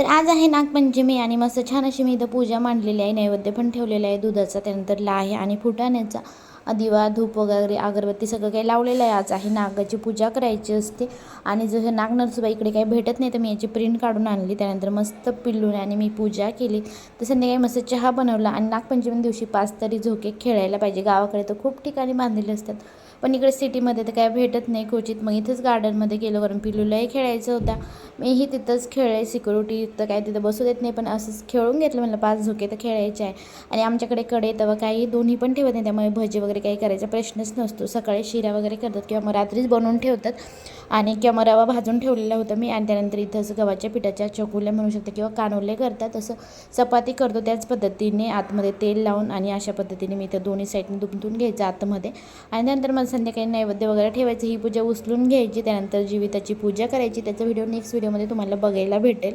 तर आज आहे नागपंचमी आणि मस्त छान अशी मी इथं पूजा मांडलेली आहे, नैवेद्य पण ठेवलेला आहे दुधाचा, त्यानंतर लाहे आणि फुटाण्याचा दिवा धूप वगैरे अगरबत्ती सगळं काही लावलेलं आहे। आज आहे नागाची पूजा करायची असते आणि जसं नाग नरसोबा इकडे काही भेटत नाही तर मी याची प्रिंट काढून आणली, त्यानंतर मस्त पिल्लूने आणि मी पूजा केली। तर संध्याकाळी मस्त चहा बनवला आणि नागपंचमी दिवशी 5 तरी झोके खेळायला पाहिजे। गावाकडे तर खूप ठिकाणी बांधलेले असतात पण इकडे सिटीमध्ये तर काय भेटत नाही क्वचित, मग इथंच गार्डनमध्ये गेलो कारण पिल्लूलाही खेळायचं होता। मीही तिथंच खेळले, सिक्युरिटी तर काय तिथं बसू देत नाही पण असंच खेळून घेतलं, म्हणलं 5 झोके तर खेळायचे आहे। आणि आमच्याकडे कडे तवा काही दोन्ही पण ठेवत नाही, त्यामुळे भजी वगैरे काही करायचा प्रश्नच नसतो। सकाळी शिरा वगैरे करतात किंवा मग रात्रीच बनवून ठेवतात आणि किंवा मग रवा भाजून ठेवलेला होता मी, आणि त्यानंतर इथं असं गव्हाच्या पिठाच्या चकुल्या म्हणू शकते किंवा कानोले करतात, तसं चपाती करतो त्याच पद्धतीने आतमध्ये तेल लावून आणि अशा पद्धतीने मी इथं दोन्ही साईडने दुमटून घ्यायचं आतमध्ये। आणि त्यानंतर मला संध्याकाळी नैवेद्य वगैरे ठेवायचं, ही पूजा उचलून घ्यायची, त्यानंतर जीविताची पूजा करायची। त्याचा व्हिडिओ नेक्स्ट व्हिडिओमध्ये तुम्हाला बघायला भेटेल।